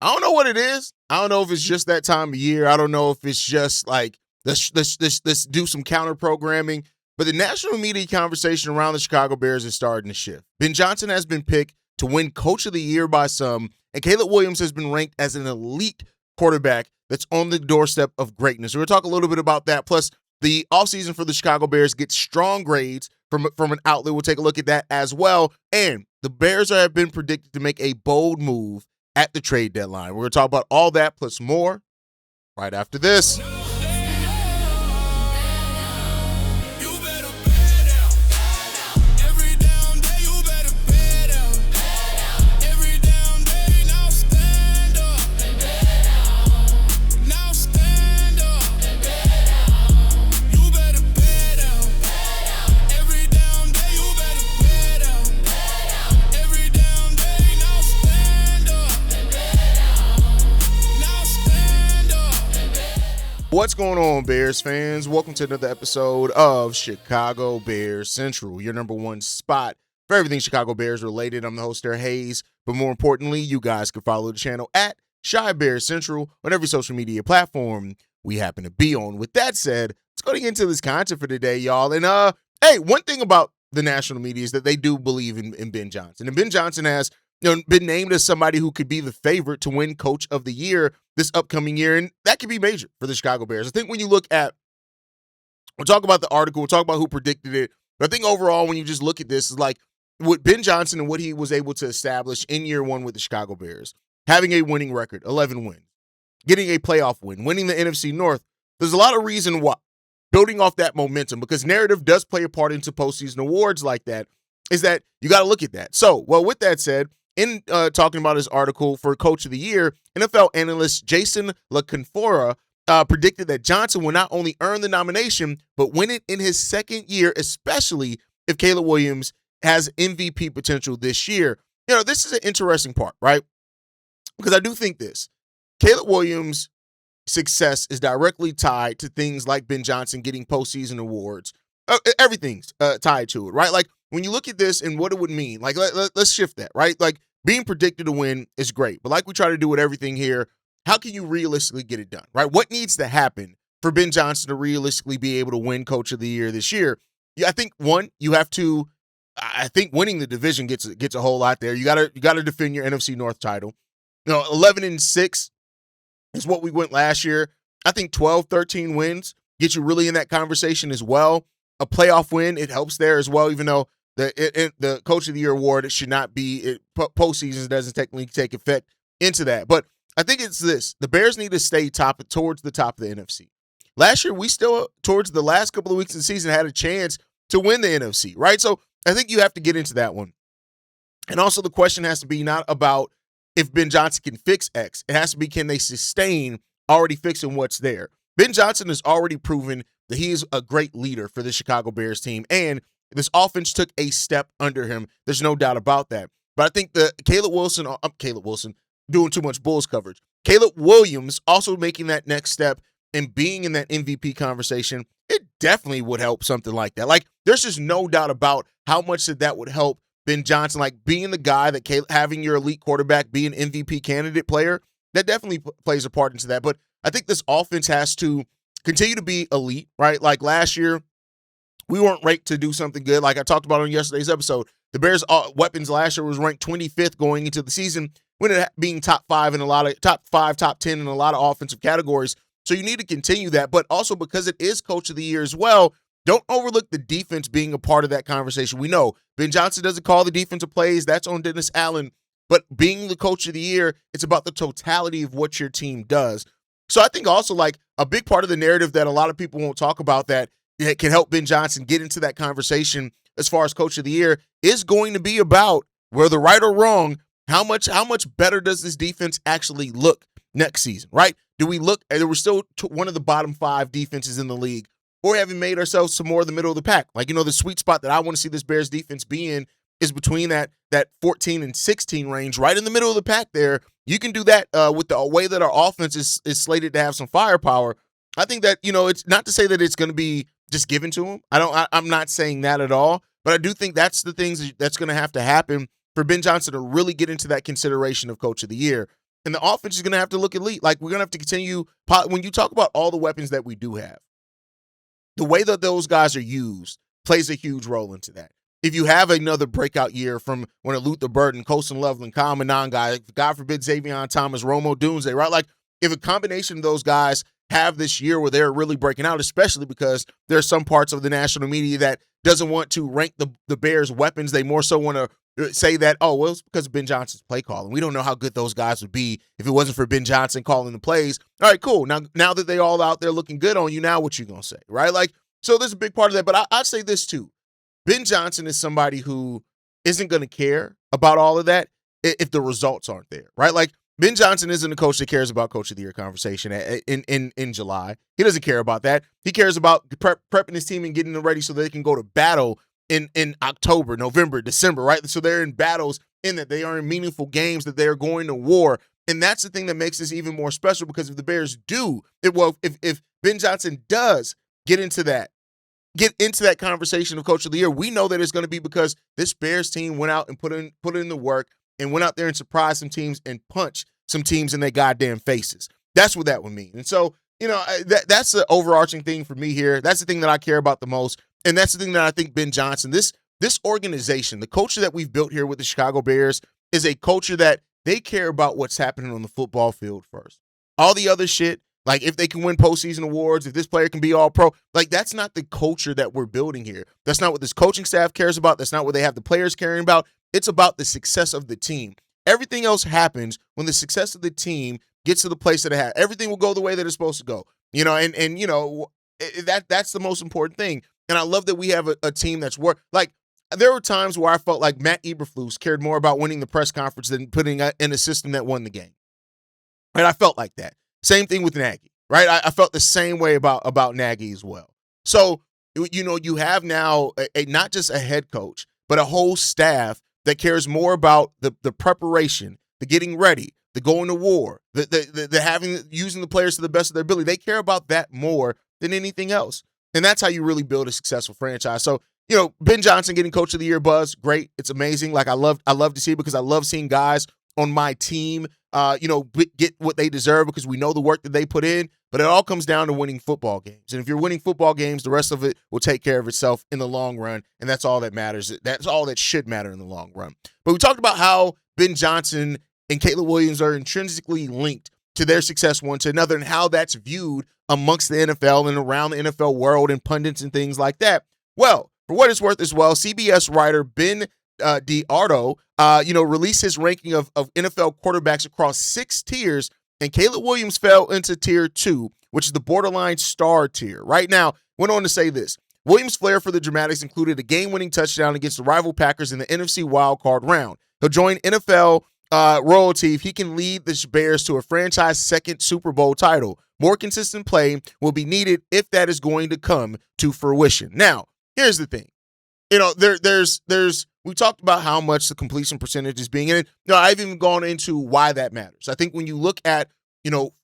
I don't know what it is. I don't know if it's just that time of year. I don't know if it's just like, let's do some counter programming. But the national media conversation around the Chicago Bears is starting to shift. Ben Johnson has been picked to win Coach of the Year by some, and Caleb Williams has been ranked as an elite quarterback that's on the doorstep of greatness. We're going to talk a little bit about that. Plus, the offseason for the Chicago Bears gets strong grades from an outlet. We'll take a look at that as well. And the Bears have been predicted to make a bold move at the trade deadline. We're going to talk about all that plus more right after this. What's going on, Bears fans? Welcome to another episode of Chicago Bears Central, your number one spot for everything Chicago Bears related. I'm the host there, Haize, but more importantly, you guys can follow the channel at Chi Bears Central on every social media platform we happen to be on. With that said, let's go to get into this content for today, y'all. And hey, one thing about the national media is that they do believe in Ben Johnson, and Ben Johnson has been named as somebody who could be the favorite to win Coach of the Year this upcoming year, and that could be major for the Chicago Bears. I think when you look at, we'll talk about the article, we'll talk about who predicted it, but I think overall when you just look at this, is like what Ben Johnson and what he was able to establish in year one with the Chicago Bears, having a winning record, 11 wins, getting a playoff win, winning the NFC North. There's a lot of reason why, building off that momentum, because narrative does play a part into postseason awards like that, is that you got to look at that. So, well, with that said, in talking about his article for Coach of the Year, NFL analyst Jason La Canfora predicted that Johnson will not only earn the nomination, but win it in his second year, especially if Caleb Williams has MVP potential this year. This is an interesting part, right? Because I do think this. Caleb Williams' success is directly tied to things like Ben Johnson getting postseason awards. Everything's tied to it, right? Like, when you look at this and what it would mean, like, let's shift that, right? Like, being predicted to win is great, but like we try to do with everything here, how can you realistically get it done, right? What needs to happen for Ben Johnson to realistically be able to win Coach of the Year this year? Yeah, I think one, you have to. I think winning the division gets a whole lot there. You gotta defend your NFC North title. 11-6 is what we went last year. I think 12, 13 wins get you really in that conversation as well. A playoff win, it helps there as well, even though the Coach of the Year award, it should not be, postseason doesn't technically take effect into that. But I think it's this. The Bears need to stay towards the top of the NFC. Last year, we still, towards the last couple of weeks of the season, had a chance to win the NFC, right? So I think you have to get into that one. And also the question has to be not about if Ben Johnson can fix X. It has to be, can they sustain already fixing what's there? Ben Johnson has already proven that he is a great leader for the Chicago Bears team, and this offense took a step under him. There's no doubt about that. But I think the Caleb Wilson doing too much Bulls coverage. Caleb Williams also making that next step and being in that MVP conversation, it definitely would help something like that. Like, there's just no doubt about how much that would help Ben Johnson, like being the guy that having your elite quarterback be an MVP candidate player, that definitely plays a part into that. But I think this offense has to continue to be elite, right? Like last year, we weren't ranked to do something good. Like I talked about on yesterday's episode, the Bears' weapons last year was ranked 25th going into the season, when it being top 10 in a lot of offensive categories. So you need to continue that. But also, because it is Coach of the Year as well, don't overlook the defense being a part of that conversation. We know Ben Johnson doesn't call the defensive plays. That's on Dennis Allen. But being the Coach of the Year, it's about the totality of what your team does. So I think also, like, a big part of the narrative that a lot of people won't talk about that can help Ben Johnson get into that conversation as far as Coach of the Year is going to be about, whether right or wrong, how much better does this defense actually look next season, right? Do we look, and we're still one of the bottom 5 defenses in the league, or have we made ourselves some more in the middle of the pack? Like, the sweet spot that I want to see this Bears defense be in is between that 14 and 16 range, right in the middle of the pack there. You can do that with the way that our offense is slated to have some firepower. I think that, it's not to say that it's going to be just given to him. I'm not saying that at all, but I do think that's the things that's going to have to happen for Ben Johnson to really get into that consideration of Coach of the Year. And the offense is going to have to look elite. Like, we're going to have to continue. When you talk about all the weapons that we do have, the way that those guys are used plays a huge role into that. If you have another breakout year from one of Luther Burden, Colson Loveland, Kyle Manon guy, God forbid Xavier Thomas, Romo Dunze, right? Like, if a combination of those guys have this year where they're really breaking out, especially because there's some parts of the national media that doesn't want to rank the Bears' weapons. They more so want to say that, oh, well, it's because of Ben Johnson's play calling. We don't know how good those guys would be if it wasn't for Ben Johnson calling the plays. All right, cool. Now that they all out there looking good on you, now what you going to say, right? Like, so there's a big part of that. But I'd say this too. Ben Johnson is somebody who isn't going to care about all of that if the results aren't there, right? Like, Ben Johnson isn't a coach that cares about Coach of the Year conversation in July. He doesn't care about that. He cares about prepping his team and getting them ready so they can go to battle in October, November, December, right? So they're in battles in that they are in meaningful games, that they are going to war. And that's the thing that makes this even more special, because if the Bears do, if Ben Johnson does get into that conversation of Coach of the Year, we know that it's going to be because this Bears team went out and put in the work and went out there and surprised some teams and punched some teams in their goddamn faces. That's what that would mean. And so, that's the overarching thing for me here. That's the thing that I care about the most. And that's the thing that I think Ben Johnson, this organization, the culture that we've built here with the Chicago Bears, is a culture that they care about what's happening on the football field first. All the other shit, like if they can win postseason awards, if this player can be all pro, like that's not the culture that we're building here. That's not what this coaching staff cares about. That's not what they have the players caring about. It's about the success of the team. Everything else happens when the success of the team gets to the place that it has. Everything will go the way that it's supposed to go. That's the most important thing. And I love that we have a team that's like, there were times where I felt like Matt Eberflus cared more about winning the press conference than putting in a system that won the game. And I felt like that. Same thing with Nagy, right? I felt the same way about Nagy as well. So, you have now not just a head coach, but a whole staff that cares more about the preparation, the getting ready, the going to war, the using the players to the best of their ability. They care about that more than anything else. And that's how you really build a successful franchise. So, Ben Johnson getting Coach of the Year buzz, great. It's amazing. Like, I love to see it, because I love seeing guys on my team, get what they deserve, because we know the work that they put in. But it all comes down to winning football games. And if you're winning football games, the rest of it will take care of itself in the long run. And that's all that matters. That's all that should matter in the long run. But we talked about how Ben Johnson and Caleb Williams are intrinsically linked to their success one to another, and how that's viewed amongst the NFL and around the NFL world and pundits and things like that. Well, for what it's worth as well, CBS writer Ben DiArdo, released his ranking of NFL quarterbacks across 6 tiers, and Caleb Williams fell into tier 2, which is the borderline star tier. Right now, went on to say this. Williams' flair for the dramatics included a game-winning touchdown against the rival Packers in the NFC wildcard round. He'll join NFL royalty if he can lead the Bears to a franchise second Super Bowl title. More consistent play will be needed if that is going to come to fruition. Now, here's the thing. We talked about how much the completion percentage is being in it. I've even gone into why that matters. I think when you look at,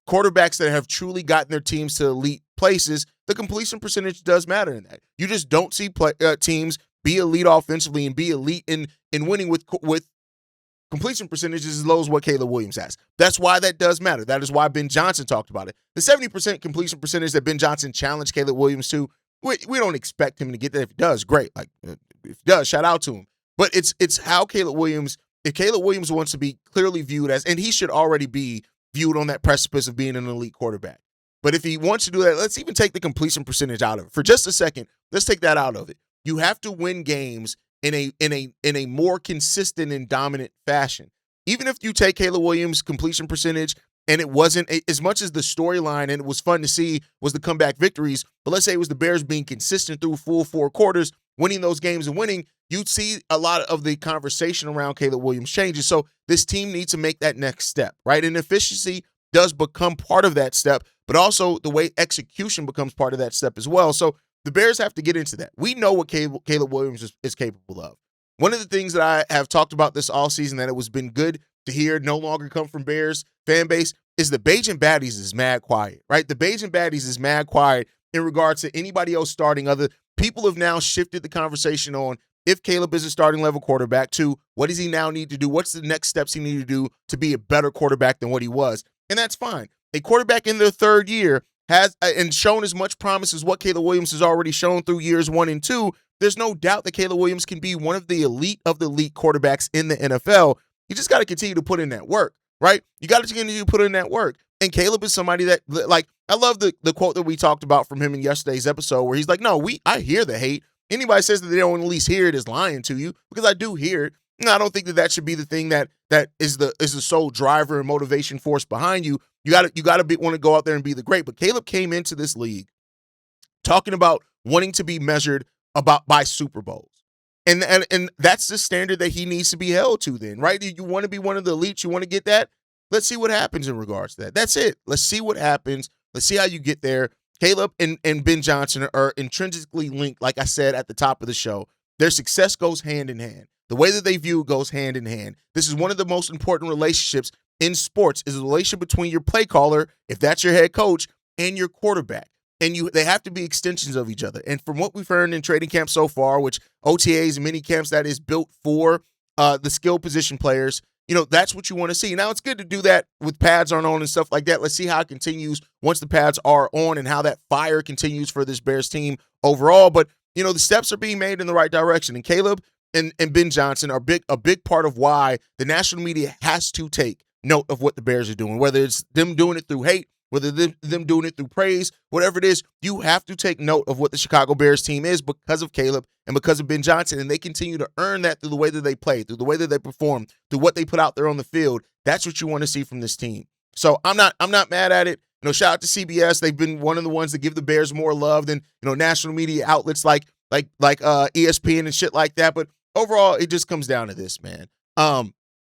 quarterbacks that have truly gotten their teams to elite places, the completion percentage does matter in that. You just don't see teams be elite offensively and be elite in winning with completion percentages as low as what Caleb Williams has. That's why that does matter. That is why Ben Johnson talked about it. The 70% completion percentage that Ben Johnson challenged Caleb Williams to, we don't expect him to get that. If he does, great. Like, if he does, shout out to him. But it's how Caleb Williams, if Caleb Williams wants to be clearly viewed as, and he should already be viewed on that precipice of being an elite quarterback. But if he wants to do that, let's even take the completion percentage out of it. For just a second, let's take that out of it. You have to win games in a more consistent and dominant fashion. Even if you take Caleb Williams' completion percentage and it wasn't as much as the storyline, and it was fun to see, was the comeback victories, but let's say it was the Bears being consistent through full 4 quarters, winning those games and winning, you'd see a lot of the conversation around Caleb Williams changes. So this team needs to make that next step, right? And efficiency does become part of that step, but also the way execution becomes part of that step as well. So the Bears have to get into that. We know what Caleb Williams is capable of. One of the things that I have talked about this offseason that it was been good to hear no longer come from Bears fan base is the Beige and Baddies is mad quiet, right? The Beige and Baddies is mad quiet in regards to anybody else starting other. People have now shifted the conversation on if Caleb is a starting level quarterback. 2, what does he now need to do? What's the next steps he need to do to be a better quarterback than what he was? And that's fine. A quarterback in their third year has and shown as much promise as what Caleb Williams has already shown through years 1 and 2. There's no doubt that Caleb Williams can be one of the elite quarterbacks in the NFL. You just got to continue to put in that work, right? You got to continue to put in that work. And Caleb is somebody that, like, I love the quote that we talked about from him in yesterday's episode where he's like, no, I hear the hate. Anybody says that they don't at least hear it is lying to you, because I do hear it. No, I don't think that should be the thing that is the sole driver and motivation force behind you. You got to want to go out there and be the great. But Caleb came into this league talking about wanting to be measured by Super Bowls. And that's the standard that he needs to be held to then, right? You want to be one of the elites, you want to get that? Let's see what happens in regards to that. That's it. Let's see what happens. Let's see how you get there. Caleb and Ben Johnson are intrinsically linked, like I said at the top of the show. Their success goes hand in hand. The way that they view it goes hand in hand. This is one of the most important relationships in sports, is a relationship between your play caller, if that's your head coach, and your quarterback. And they have to be extensions of each other. And from what we've heard in training camp so far, which OTAs and mini camps that is built for the skill position players, that's what you want to see. Now, it's good to do that with pads aren't on and stuff like that. Let's see how it continues once the pads are on and how that fire continues for this Bears team overall. But, the steps are being made in the right direction. And Caleb and Ben Johnson are a big part of why the national media has to take note of what the Bears are doing, whether it's them doing it through hate, whether them doing it through praise, whatever it is. You have to take note of what the Chicago Bears team is because of Caleb and because of Ben Johnson, and they continue to earn that through the way that they play, through the way that they perform, through what they put out there on the field. That's what you want to see from this team. So I'm not mad at it. Shout out to CBS. They've been one of the ones that give the Bears more love than national media outlets like ESPN and shit like that. But overall, it just comes down to this, man.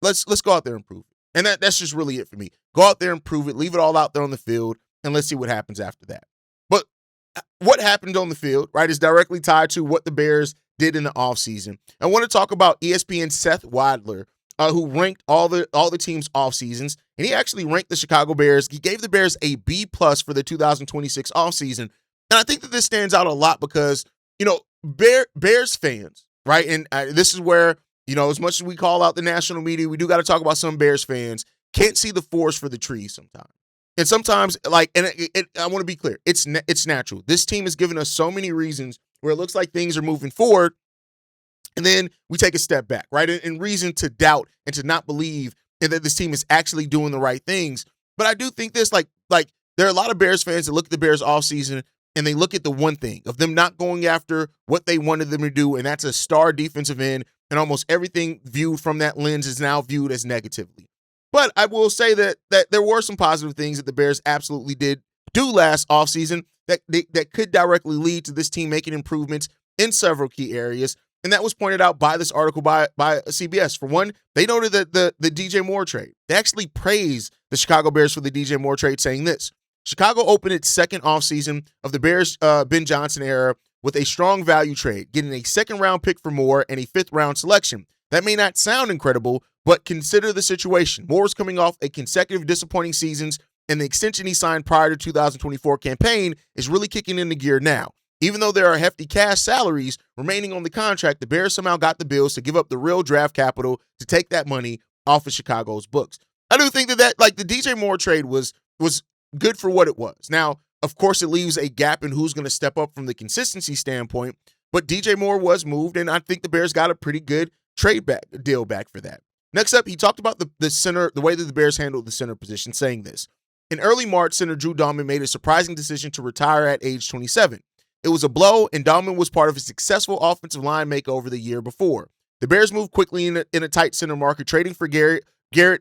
Let's go out there and prove it. And that's just really it for me. Go out there and prove it. Leave it all out there on the field, and let's see what happens after that. But what happened on the field, right, is directly tied to what the Bears did in the offseason. I want to talk about ESPN's Seth Wadler, who ranked all the teams' offseasons, and he actually ranked the Chicago Bears. He gave the Bears a B+ for the 2026 offseason. And I think that this stands out a lot because, Bears fans, right, and this is where, as much as we call out the national media, we do got to talk about some Bears fans can't see the forest for the trees sometimes. And sometimes, I want to be clear, it's natural. This team has given us so many reasons where it looks like things are moving forward, and then we take a step back, right? And reason to doubt and to not believe and that this team is actually doing the right things. But I do think this, like there are a lot of Bears fans that look at the Bears offseason and they look at the one thing of them not going after what they wanted them to do, and that's a star defensive end, and almost everything viewed from that lens is now viewed as negatively. But I will say that there were some positive things that the Bears absolutely did do last offseason that could directly lead to this team making improvements in several key areas. And that was pointed out by this article by CBS. For one, they noted that the DJ Moore trade. They actually praised the Chicago Bears for the DJ Moore trade, saying this: Chicago opened its second offseason of the Bears Ben Johnson era with a strong value trade, getting a second-round pick for Moore and a fifth-round selection. That may not sound incredible, but consider the situation. Moore's coming off a consecutive disappointing seasons, and the extension he signed prior to 2024 campaign is really kicking into gear now. Even though there are hefty cash salaries remaining on the contract, the Bears somehow got the Bills to give up the real draft capital to take that money off of Chicago's books. I do think that the DJ Moore trade was good for what it was. Now, of course, it leaves a gap in who's going to step up from the consistency standpoint, but DJ Moore was moved, and I think the Bears got a pretty good deal back for that. Next up, he talked about the center, the way that the Bears handled the center position, saying this: in early March, center Drew Dalman made a surprising decision to retire at age 27. It was a blow, and Dalman was part of a successful offensive line makeover the year before. The Bears moved quickly in a tight center market, trading for Garrett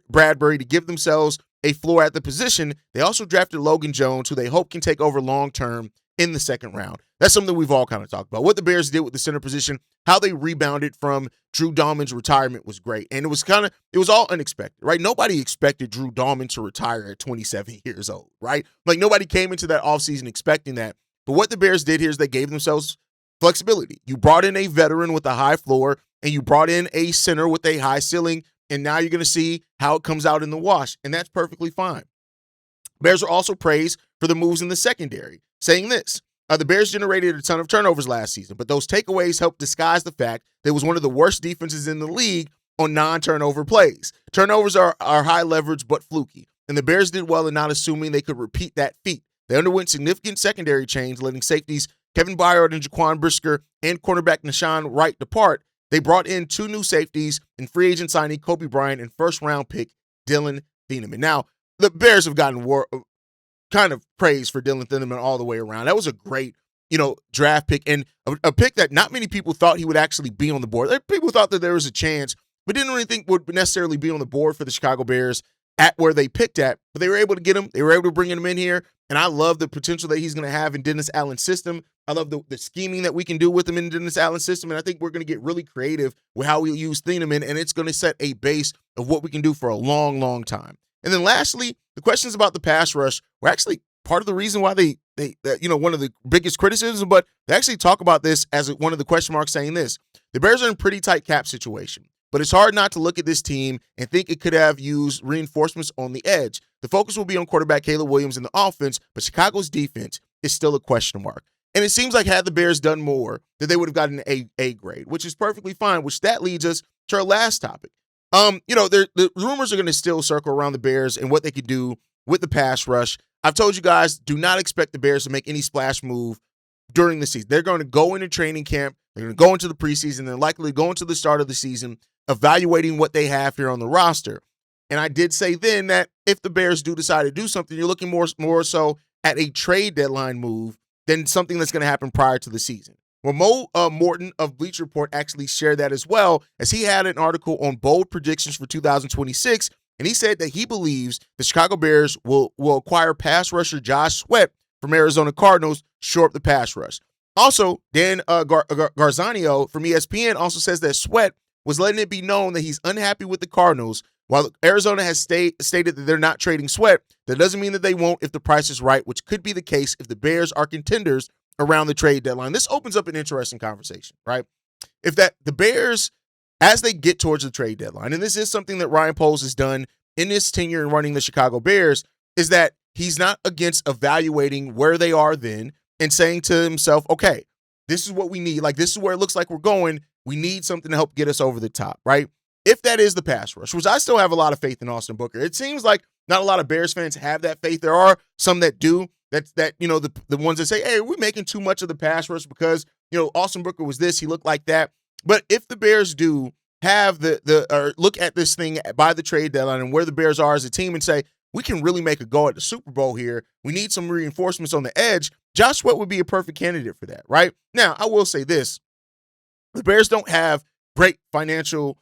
Bradbury to give themselves a floor at the position. They also drafted Logan Jones, who they hope can take over long-term in the second round. That's something we've all kind of talked about. What the Bears did with the center position, how they rebounded from Drew Dalman's retirement was great. And it was all unexpected, right? Nobody expected Drew Dalman to retire at 27 years old, right? Like, nobody came into that offseason expecting that. But what the Bears did here is they gave themselves flexibility. You brought in a veteran with a high floor, and you brought in a center with a high ceiling, and now you're going to see how it comes out in the wash, and that's perfectly fine. Bears are also praised for the moves in the secondary, saying this: The Bears generated a ton of turnovers last season, but those takeaways helped disguise the fact that it was one of the worst defenses in the league on non-turnover plays. Turnovers are high leverage but fluky, and the Bears did well in not assuming they could repeat that feat. They underwent significant secondary change, letting safeties Kevin Byard and Jaquan Brisker and cornerback Nashawn Wright depart. They brought in 2 new safeties and free agent signee Coby Bryant and first-round pick Dillon Thieneman. Now, the Bears have gotten kind of praise for Dillon Thieneman all the way around. That was a great, draft pick, and a pick that not many people thought he would actually be on the board. People thought that there was a chance, but didn't really think would necessarily be on the board for the Chicago Bears at where they picked at. But they were able to get him. They were able to bring him in here, and I love the potential that he's going to have in Dennis Allen's system. I love the scheming that we can do with him in Dennis Allen's system, and I think we're going to get really creative with how we use Thieneman, and it's going to set a base of what we can do for a long, long time. And then lastly, the questions about the pass rush were actually part of the reason why they one of the biggest criticisms, but they actually talk about this as one of the question marks, saying this: the Bears are in a pretty tight cap situation, but it's hard not to look at this team and think it could have used reinforcements on the edge. The focus will be on quarterback Caleb Williams in the offense, but Chicago's defense is still a question mark. And it seems like had the Bears done more, that they would have gotten an A grade, which is perfectly fine, which that leads us to our last topic. The rumors are going to still circle around the Bears and what they could do with the pass rush. I've told you guys, do not expect the Bears to make any splash move during the season. They're going to go into training camp. They're going to go into the preseason. They're likely go into the start of the season, evaluating what they have here on the roster. And I did say then that if the Bears do decide to do something, you're looking more so at a trade deadline move than something that's going to happen prior to the season. Well, Mo Morton of Bleacher Report actually shared that as well, as he had an article on bold predictions for 2026, and he said that he believes the Chicago Bears will acquire pass rusher Josh Sweat from Arizona Cardinals, shore up the pass rush. Also, Dan Garzanio from ESPN also says that Sweat was letting it be known that he's unhappy with the Cardinals. While Arizona has stated that they're not trading Sweat, that doesn't mean that they won't if the price is right, which could be the case if the Bears are contenders around the trade deadline. This opens up an interesting conversation, right? If the Bears, as they get towards the trade deadline, and this is something that Ryan Poles has done in his tenure in running the Chicago Bears, is that he's not against evaluating where they are then and saying to himself, okay, this is what we need. Like, this is where it looks like we're going. We need something to help get us over the top, right? If that is the pass rush, which I still have a lot of faith in Austin Booker. It seems like not a lot of Bears fans have that faith. There are some that do. The ones that say, hey, we're making too much of the pass rush because, Austin Booker was this, he looked like that. But if the Bears do have or look at this thing by the trade deadline and where the Bears are as a team and say, we can really make a go at the Super Bowl here, we need some reinforcements on the edge, Josh Sweat would be a perfect candidate for that, right? Now, I will say this. The Bears don't have great financial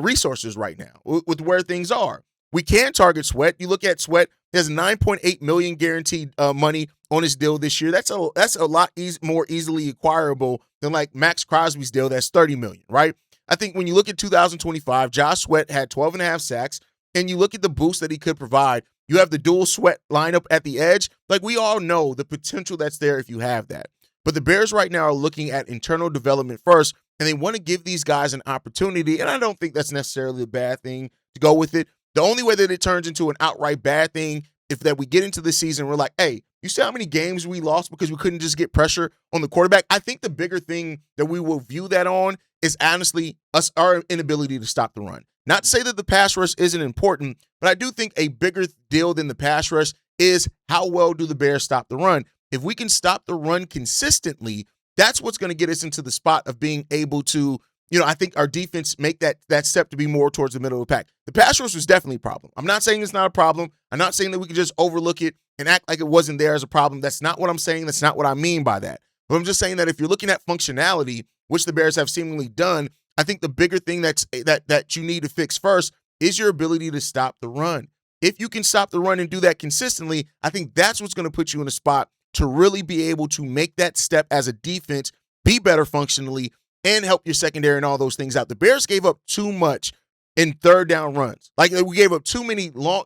resources right now with where things are. We can target Sweat. You look at Sweat, there's $9.8 million guaranteed money on his deal this year. That's a lot more easily acquirable than like Max Crosby's deal. That's $30 million, right? I think when you look at 2025, Josh Sweat had 12.5 sacks, and you look at the boost that he could provide. You have the dual Sweat lineup at the edge. Like, we all know the potential that's there if you have that. But the Bears right now are looking at internal development first, and they want to give these guys an opportunity, and I don't think that's necessarily a bad thing to go with it. The only way that it turns into an outright bad thing if that we get into the season, we're like, hey, you see how many games we lost because we couldn't just get pressure on the quarterback? I think the bigger thing that we will view that on is honestly our inability to stop the run. Not to say that the pass rush isn't important, but I do think a bigger deal than the pass rush is how well do the Bears stop the run. If we can stop the run consistently, that's what's going to get us into the spot of being able to, I think our defense make that step to be more towards the middle of the pack. The pass rush was definitely a problem. I'm not saying it's not a problem. I'm not saying that we can just overlook it and act like it wasn't there as a problem. That's not what I'm saying. That's not what I mean by that. But I'm just saying that if you're looking at functionality, which the Bears have seemingly done, I think the bigger thing that you need to fix first is your ability to stop the run. If you can stop the run and do that consistently, I think that's what's going to put you in a spot to really be able to make that step as a defense, be better functionally, and help your secondary and all those things out. The Bears gave up too much in third down runs. Like, we gave up too many long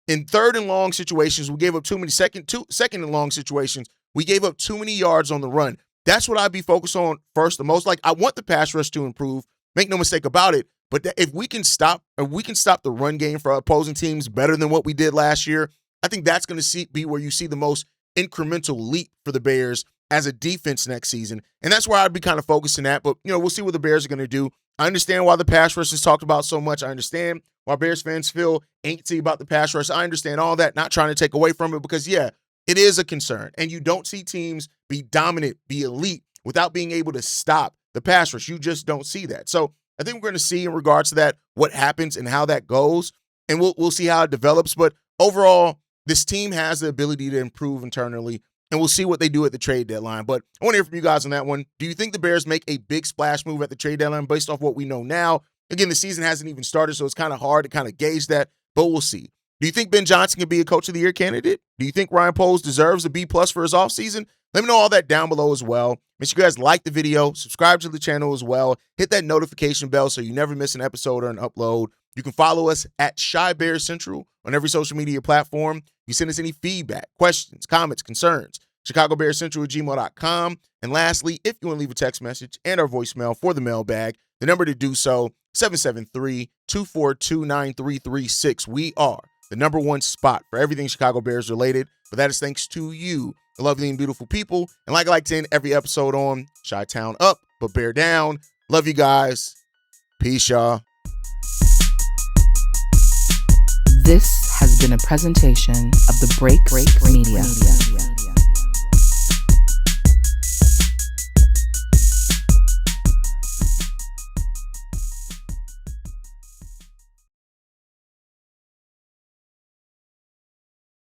in third and long situations. We gave up too many second and long situations. We gave up too many yards on the run. That's what I'd be focused on first the most. Like, I want the pass rush to improve. Make no mistake about it. But if we can stop the run game for opposing teams better than what we did last year, I think that's going to be where you see the most incremental leap for the Bears as a defense next season. And that's where I'd be kind of focusing at. But, we'll see what the Bears are going to do. I understand why the pass rush is talked about so much. I understand why Bears fans feel antsy about the pass rush. I understand all that, not trying to take away from it because, yeah, it is a concern. And you don't see teams be dominant, be elite without being able to stop the pass rush. You just don't see that. So I think we're going to see in regards to that what happens and how that goes. And we'll see how it develops. But overall, this team has the ability to improve internally. And we'll see what they do at the trade deadline. But I want to hear from you guys on that one. Do you think the Bears make a big splash move at the trade deadline based off what we know now? Again, the season hasn't even started, so it's kind of hard to kind of gauge that, but we'll see. Do you think Ben Johnson can be a Coach of the Year candidate? Do you think Ryan Poles deserves a B+ for his offseason? Let me know all that down below as well. Make sure you guys like the video, subscribe to the channel as well, hit that notification bell so you never miss an episode or an upload. You can follow us at Shy Bear Central on every social media platform. You send us any feedback, questions, comments, concerns. ChicagoBearsCentral@gmail.com. And lastly, if you want to leave a text message and our voicemail for the mailbag, the number to do so, 773-242-9336. We are the #1 spot for everything Chicago Bears related, but that is thanks to you, the lovely and beautiful people. And like I like to end every episode on, Chi-Town up, but Bear down. Love you guys. Peace, y'all. This has been a presentation of the Break Media.